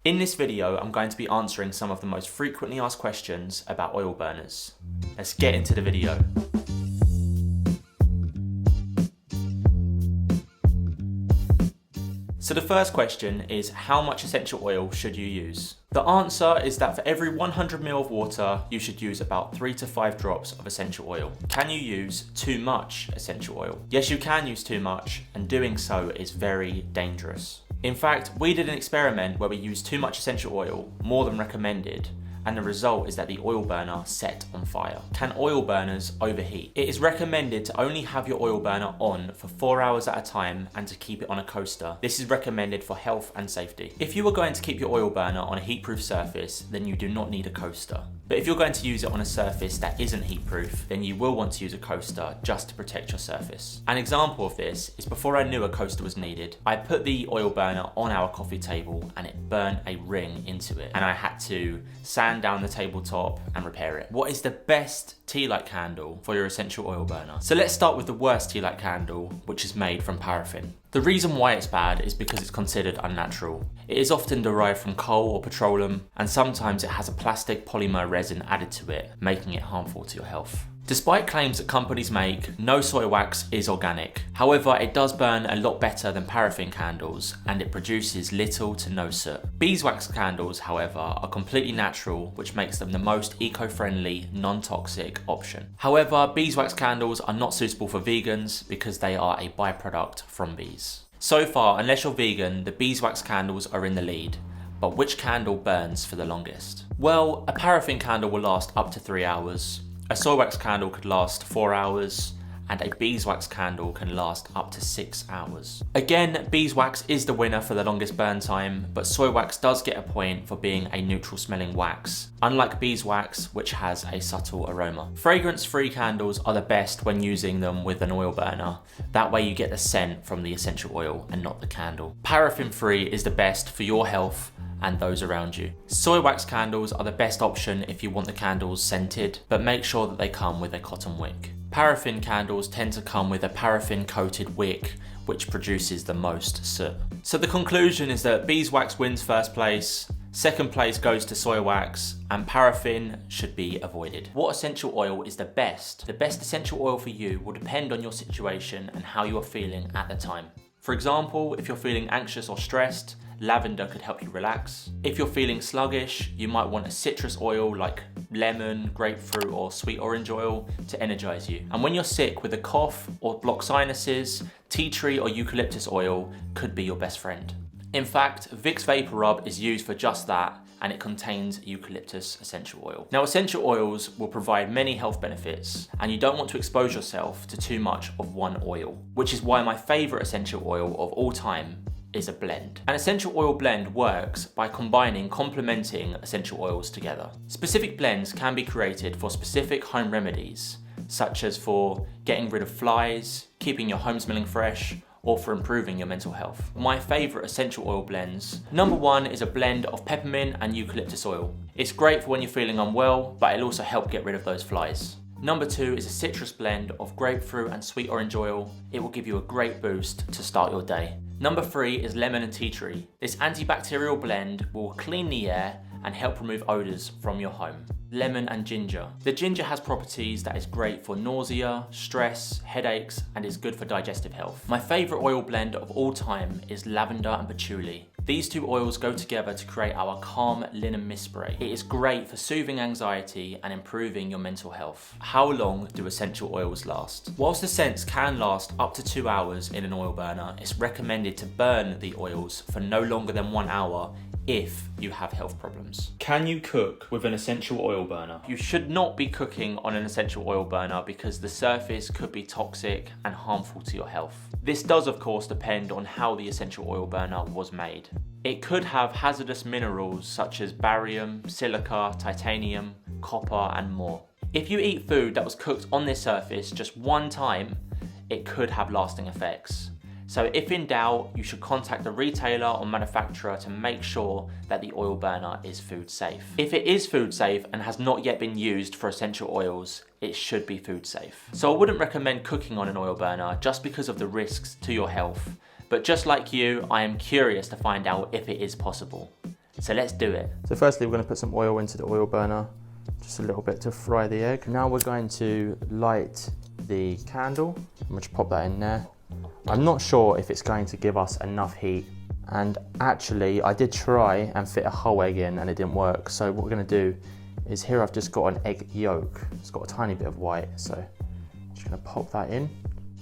In this video, I'm going to be answering some of the most frequently asked questions about oil burners. Let's get into the video. So the first question is, how much essential oil should you use? The answer is that for every 100 ml of water, you should use about 3 to 5 drops of essential oil. Can you use too much essential oil? Yes, you can use too much, and doing so is very dangerous. In fact, we did an experiment where we used too much essential oil, more than recommended, and the result is that the oil burner set on fire. Can oil burners overheat? It is recommended to only have your oil burner on for 4 hours at a time and to keep it on a coaster. This is recommended for health and safety. If you are going to keep your oil burner on a heatproof surface, then you do not need a coaster. But if you're going to use it on a surface that isn't heatproof, then you will want to use a coaster just to protect your surface. An example of this is before I knew a coaster was needed, I put the oil burner on our coffee table and it burned a ring into it, and I had to sand down the tabletop and repair it. What is the best tea light candle for your essential oil burner? So let's start with the worst tea light candle, which is made from paraffin. The reason why it's bad is because it's considered unnatural. It is often derived from coal or petroleum, and sometimes it has a plastic polymer resin added to it, making it harmful to your health. Despite claims that companies make, no soy wax is organic. However, it does burn a lot better than paraffin candles, and it produces little to no soot. Beeswax candles, however, are completely natural, which makes them the most eco-friendly, non-toxic option. However, beeswax candles are not suitable for vegans because they are a byproduct from bees. So far, unless you're vegan, the beeswax candles are in the lead. But which candle burns for the longest? Well, a paraffin candle will last up to 3 hours. A soy wax candle could last 4 hours, and a beeswax candle can last up to 6 hours. Again, beeswax is the winner for the longest burn time, but soy wax does get a point for being a neutral smelling wax, unlike beeswax, which has a subtle aroma. Fragrance-free candles are the best when using them with an oil burner. That way you get the scent from the essential oil and not the candle. Paraffin-free is the best for your health and those around you. Soy wax candles are the best option if you want the candles scented, but make sure that they come with a cotton wick. Paraffin candles tend to come with a paraffin coated wick, which produces the most soot. So the conclusion is that beeswax wins first place, second place goes to soy wax, and paraffin should be avoided. What essential oil is the best? The best essential oil for you will depend on your situation and how you are feeling at the time. For example, if you're feeling anxious or stressed, lavender could help you relax. If you're feeling sluggish, you might want a citrus oil like lemon, grapefruit, or sweet orange oil to energize you. And when you're sick with a cough or blocked sinuses, tea tree or eucalyptus oil could be your best friend. In fact, Vicks Vapor Rub is used for just that, and it contains eucalyptus essential oil. Now, essential oils will provide many health benefits, and you don't want to expose yourself to too much of one oil, which is why my favorite essential oil of all time is a blend. An essential oil blend works by combining complementing essential oils together. Specific blends can be created for specific home remedies, such as for getting rid of flies, keeping your home smelling fresh, or for improving your mental health. My favorite essential oil blends. Number 1 is a blend of peppermint and eucalyptus oil. It's great for when you're feeling unwell, but it'll also help get rid of those flies. Number 2 is a citrus blend of grapefruit and sweet orange oil. It will give you a great boost to start your day. Number 3 is lemon and tea tree. This antibacterial blend will clean the air and help remove odours from your home. Lemon and ginger. The ginger has properties that is great for nausea, stress, headaches, and is good for digestive health. My favourite oil blend of all time is lavender and patchouli. These two oils go together to create our Calm Linen Mist Spray. It is great for soothing anxiety and improving your mental health. How long do essential oils last? Whilst the scents can last up to 2 hours in an oil burner, it's recommended to burn the oils for no longer than 1 hour if you have health problems. Can you cook with an essential oil burner? You should not be cooking on an essential oil burner because the surface could be toxic and harmful to your health. This does of course depend on how the essential oil burner was made. It could have hazardous minerals such as barium, silica, titanium, copper, and more. If you eat food that was cooked on this surface just one time, it could have lasting effects. So if in doubt, you should contact the retailer or manufacturer to make sure that the oil burner is food safe. If it is food safe and has not yet been used for essential oils, it should be food safe. So I wouldn't recommend cooking on an oil burner just because of the risks to your health. But just like you, I am curious to find out if it is possible. So let's do it. So firstly, we're going to put some oil into the oil burner, just a little bit to fry the egg. Now we're going to light the candle. I'm going to pop that in there. I'm not sure if it's going to give us enough heat. And actually, I did try and fit a whole egg in and it didn't work. So what we're going to do is here I've just got an egg yolk. It's got a tiny bit of white. So I'm just going to pop that in.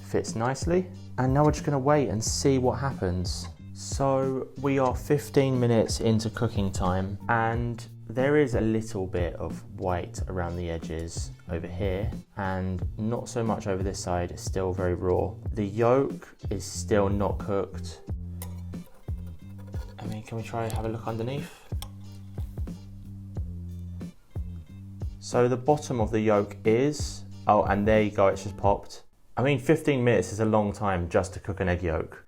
Fits nicely. And now we're just going to wait and see what happens. So we are 15 minutes into cooking time and there is a little bit of white around the edges over here and not so much over this side. It's still very raw. The yolk is still not cooked. I mean, can we try and have a look underneath? So the bottom of the yolk is, oh, and there you go, it's just popped. I mean, 15 minutes is a long time just to cook an egg yolk.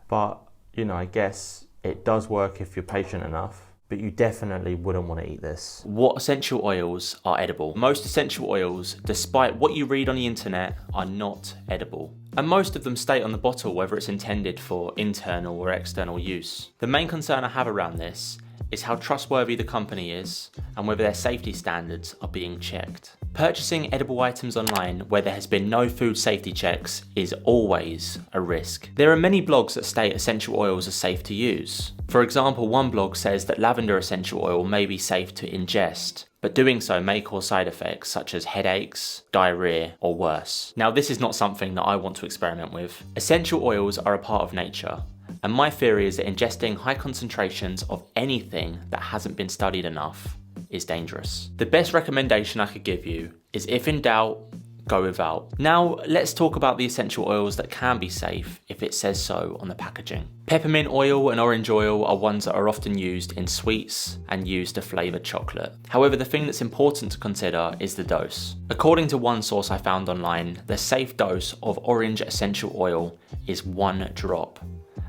But, you know, I guess it does work if you're patient enough, but you definitely wouldn't want to eat this. What essential oils are edible? Most essential oils, despite what you read on the internet, are not edible. And most of them state on the bottle whether it's intended for internal or external use. The main concern I have around this is how trustworthy the company is and whether their safety standards are being checked. Purchasing edible items online where there has been no food safety checks is always a risk. There are many blogs that state essential oils are safe to use. For example, one blog says that lavender essential oil may be safe to ingest, but doing so may cause side effects such as headaches, diarrhea, or worse. Now, this is not something that I want to experiment with. Essential oils are a part of nature, and my theory is that ingesting high concentrations of anything that hasn't been studied enough is dangerous. The best recommendation I could give you is, if in doubt, go without. Now, let's talk about the essential oils that can be safe if it says so on the packaging. Peppermint oil and orange oil are ones that are often used in sweets and used to flavour chocolate. However, the thing that's important to consider is the dose. According to one source I found online, the safe dose of orange essential oil is 1 drop.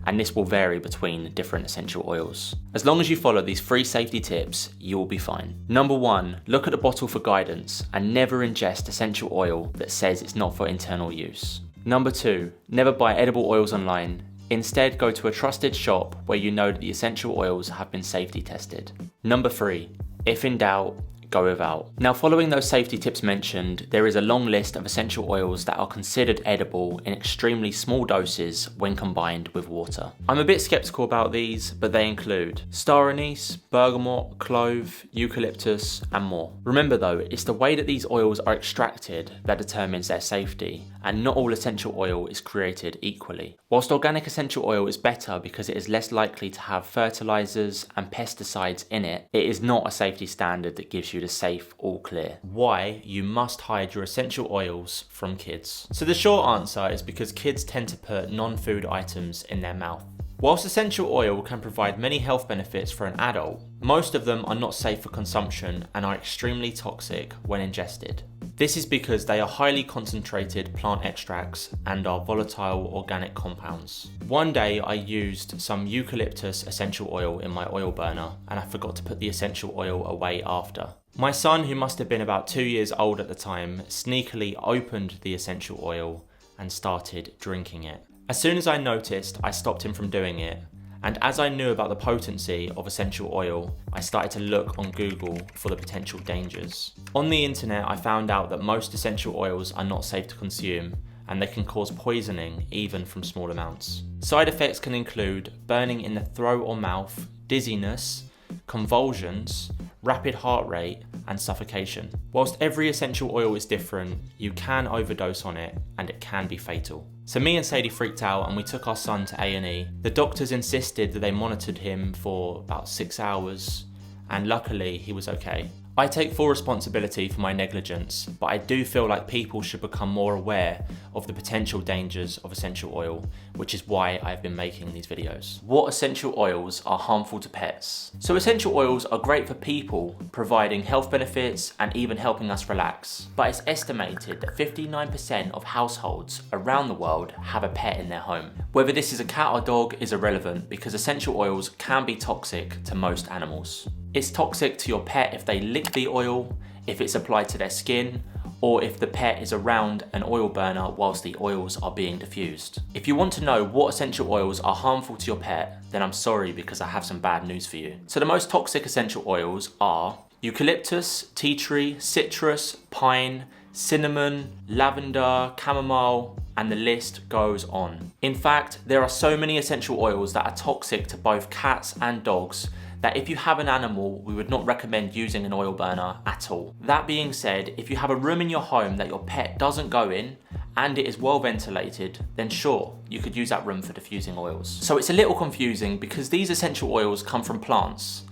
And this will vary between different essential oils. As long as you follow these 3 safety tips, you will be fine. Number 1, look at the bottle for guidance and never ingest essential oil that says it's not for internal use. Number 2, never buy edible oils online. Instead, go to a trusted shop where you know that the essential oils have been safety tested. Number 3, if in doubt, go without. Now, following those safety tips mentioned, there is a long list of essential oils that are considered edible in extremely small doses when combined with water. I'm a bit skeptical about these, but they include star anise, bergamot, clove, eucalyptus, and more. Remember though, it's the way that these oils are extracted that determines their safety, and not all essential oil is created equally. Whilst organic essential oil is better because it is less likely to have fertilizers and pesticides in it, it is not a safety standard that gives you the safe all clear. Why you must hide your essential oils from kids. So the short answer is because kids tend to put non-food items in their mouth. Whilst essential oil can provide many health benefits for an adult, most of them are not safe for consumption and are extremely toxic when ingested. This is because they are highly concentrated plant extracts and are volatile organic compounds. One day I used some eucalyptus essential oil in my oil burner and I forgot to put the essential oil away after. My son, who must have been about 2 years old at the time, sneakily opened the essential oil and started drinking it. As soon as I noticed, I stopped him from doing it. And as I knew about the potency of essential oil, I started to look on Google for the potential dangers. On the internet, I found out that most essential oils are not safe to consume, and they can cause poisoning even from small amounts. Side effects can include burning in the throat or mouth, dizziness, convulsions, rapid heart rate, and suffocation. Whilst every essential oil is different, you can overdose on it and it can be fatal. So me and Sadie freaked out and we took our son to A&E. The doctors insisted that they monitored him for about 6 hours and luckily he was okay. I take full responsibility for my negligence, but I do feel like people should become more aware of the potential dangers of essential oil, which is why I've been making these videos. What essential oils are harmful to pets? So essential oils are great for people, providing health benefits and even helping us relax. But it's estimated that 59% of households around the world have a pet in their home. Whether this is a cat or dog is irrelevant because essential oils can be toxic to most animals. It's toxic to your pet if they lick the oil, if it's applied to their skin, or if the pet is around an oil burner whilst the oils are being diffused. If you want to know what essential oils are harmful to your pet, then I'm sorry because I have some bad news for you. So the most toxic essential oils are eucalyptus, tea tree, citrus, pine, cinnamon, lavender, chamomile, and the list goes on. In fact, there are so many essential oils that are toxic to both cats and dogs that if you have an animal, we would not recommend using an oil burner at all. That being said, if you have a room in your home that your pet doesn't go in and it is well ventilated, then sure, you could use that room for diffusing oils. So it's a little confusing because these essential oils come from plants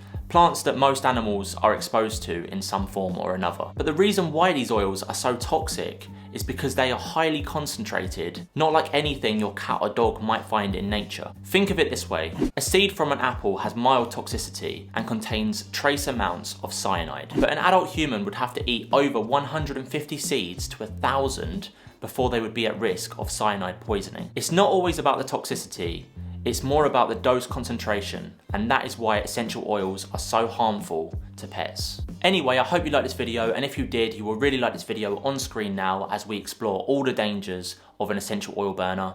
that most animals are exposed to in some form or another. But the reason why these oils are so toxic is because they are highly concentrated, not like anything your cat or dog might find in nature. Think of it this way, a seed from an apple has mild toxicity and contains trace amounts of cyanide. But an adult human would have to eat over 150 seeds to 1,000 before they would be at risk of cyanide poisoning. It's not always about the toxicity, it's more about the dose concentration, and that is why essential oils are so harmful to pets. Anyway, I hope you liked this video, and if you did, you will really like this video on screen now as we explore all the dangers of an essential oil burner,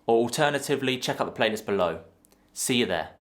or alternatively, check out the playlist below. See you there.